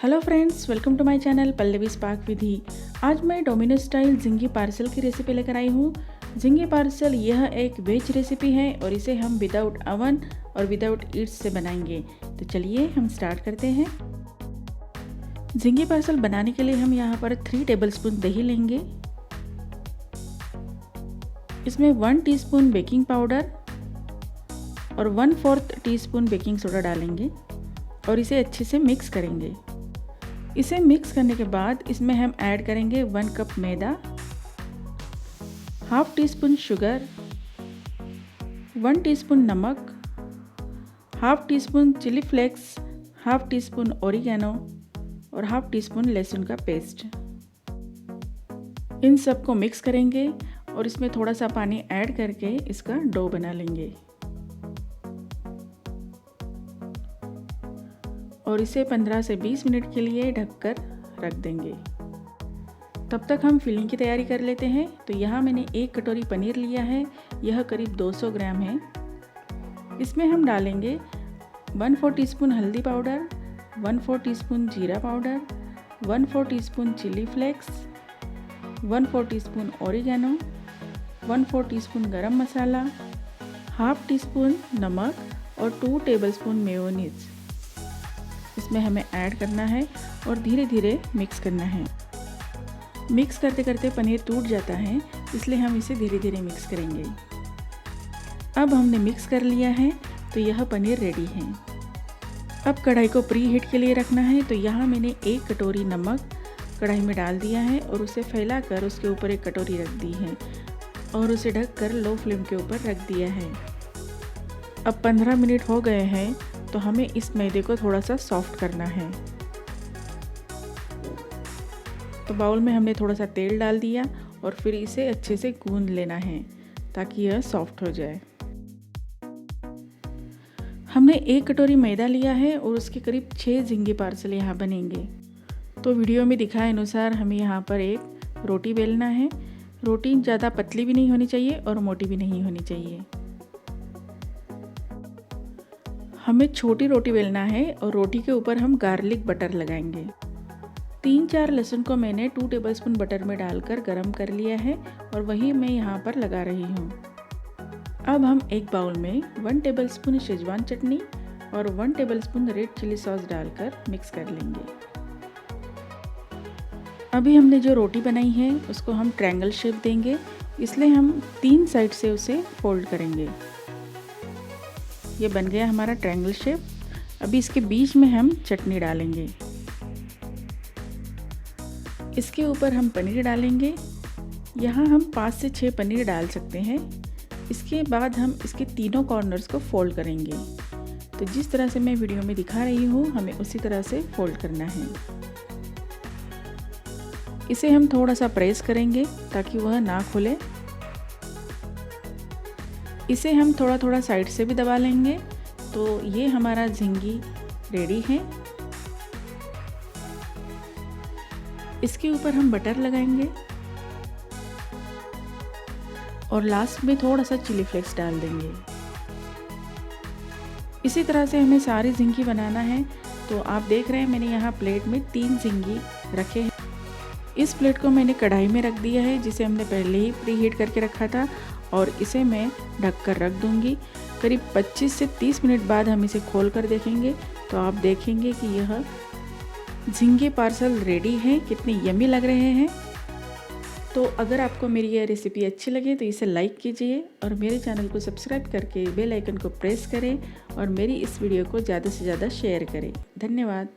Hello friends, welcome to my channel Pallavi's पाक विधि। आज मैं डोमिनोज स्टाइल झिंगी पार्सल की रेसिपी लेकर आई हूँ। झिंगी पार्सल यह एक वेज रेसिपी है और इसे हम विदाउट अवन और विदाउट ईट्स से बनाएंगे। तो चलिए हम स्टार्ट करते हैं। झिंगी पार्सल बनाने के लिए हम यहाँ पर 3 टेबलस्पून दही लेंगे। इसमें 1 टीस्पून बेकिंग पाउडर और 1/4 टीस्पून बेकिंग सोडा डालेंगे और इसे अच्छे से मिक्स करेंगे। इसे मिक्स करने के बाद इसमें हम ऐड करेंगे 1 cup maida, half teaspoon sugar, 1 teaspoon नमक, half teaspoon chilli flakes, half teaspoon oregano और हाफ टी स्पून लहसुन का पेस्ट। इन सब को मिक्स करेंगे और इसमें थोड़ा सा पानी ऐड करके इसका डो बना लेंगे और इसे 15 से 20 मिनट के लिए ढककर रख देंगे। तब तक हम फिलिंग की तैयारी कर लेते हैं। तो यहाँ मैंने 1 कटोरी पनीर लिया है, यह करीब 200 ग्राम है। इसमें हम डालेंगे 1/4 टीस्पून हल्दी पाउडर, 1/4 टीस्पून जीरा powder, 1/4 teaspoon chili flakes, 1/4 teaspoon oregano, 1/4 teaspoon garam masala, half tea spoon नमक और 2 टेबलस्पून मेयोनीज इसमें हमें ऐड करना है और धीरे धीरे मिक्स करना है। मिक्स करते करते पनीर टूट जाता है, इसलिए हम इसे धीरे धीरे मिक्स करेंगे। अब हमने मिक्स कर लिया है तो यह पनीर रेडी है। अब कढ़ाई को प्री हीट के लिए रखना है। तो यहाँ मैंने 1 कटोरी नमक कढ़ाई में डाल दिया है और उसे फैलाकर उसके ऊपर 1 कटोरी रख दी है और उसे ढककर लो फ्लेम के ऊपर रख दिया है। अब 15 मिनट हो गए हैं तो हमें इस मैदे को थोड़ा सा सॉफ्ट करना है। तो बाउल में हमने थोड़ा सा तेल डाल दिया और फिर इसे अच्छे से गूंद लेना है ताकि यह सॉफ्ट हो जाए। हमने 1 कटोरी मैदा लिया है और उसके करीब 6 झिंगी पार्सल यहाँ बनेंगे। तो वीडियो में दिखाए अनुसार हमें यहाँ पर एक रोटी बेलना है। रोटी ज़्यादा पतली भी नहीं होनी चाहिए और मोटी भी नहीं होनी चाहिए। हमें छोटी रोटी बेलना है और रोटी के ऊपर हम गार्लिक बटर लगाएंगे। 3-4 लहसुन को मैंने 2 टेबलस्पून बटर में डालकर गरम कर लिया है और वही मैं यहाँ पर लगा रही हूँ। अब हम एक बाउल में 1 टेबलस्पून शेजवान चटनी और 1 टेबलस्पून रेड चिली सॉस डालकर मिक्स कर लेंगे। अभी हमने जो रोटी बनाई है उसको हम ट्रायंगल शेप देंगे, इसलिए हम 3 साइड से उसे फोल्ड करेंगे। ये बन गया हमारा ट्रायंगल शेप। अभी इसके बीच में हम चटनी डालेंगे। इसके ऊपर हम पनीर डालेंगे। यहाँ हम 5 से 6 पनीर डाल सकते हैं। इसके बाद हम इसके तीनों कॉर्नर्स को फोल्ड करेंगे। तो जिस तरह से मैं वीडियो में दिखा रही हूँ हमें उसी तरह से फोल्ड करना है। इसे हम थोड़ा सा प्रेस करेंगे ताकि वह ना खुले। इसे हम थोड़ा थोड़ा साइड से भी दबा लेंगे। तो ये हमारा झिंगी रेडी है। इसके ऊपर हम बटर लगाएंगे और लास्ट में थोड़ा सा चिली फ्लेक्स डाल देंगे। इसी तरह से हमें सारी झिंगी बनाना है। तो आप देख रहे हैं मैंने यहाँ प्लेट में 3 झिंगी रखे हैं। इस प्लेट को मैंने कढ़ाई में रख दिया है जिसे हमने पहले ही प्री हीट करके रखा था और इसे मैं ढककर रख दूंगी। करीब 25 से 30 मिनट बाद हम इसे खोल कर देखेंगे तो आप देखेंगे कि यह झिंगे पार्सल रेडी है। कितने यमी लग रहे हैं। तो अगर आपको मेरी यह रेसिपी अच्छी लगे तो इसे लाइक कीजिए और मेरे चैनल को सब्सक्राइब करके बेल आइकन को प्रेस करें और मेरी इस वीडियो को ज़्यादा से ज़्यादा शेयर करें। धन्यवाद।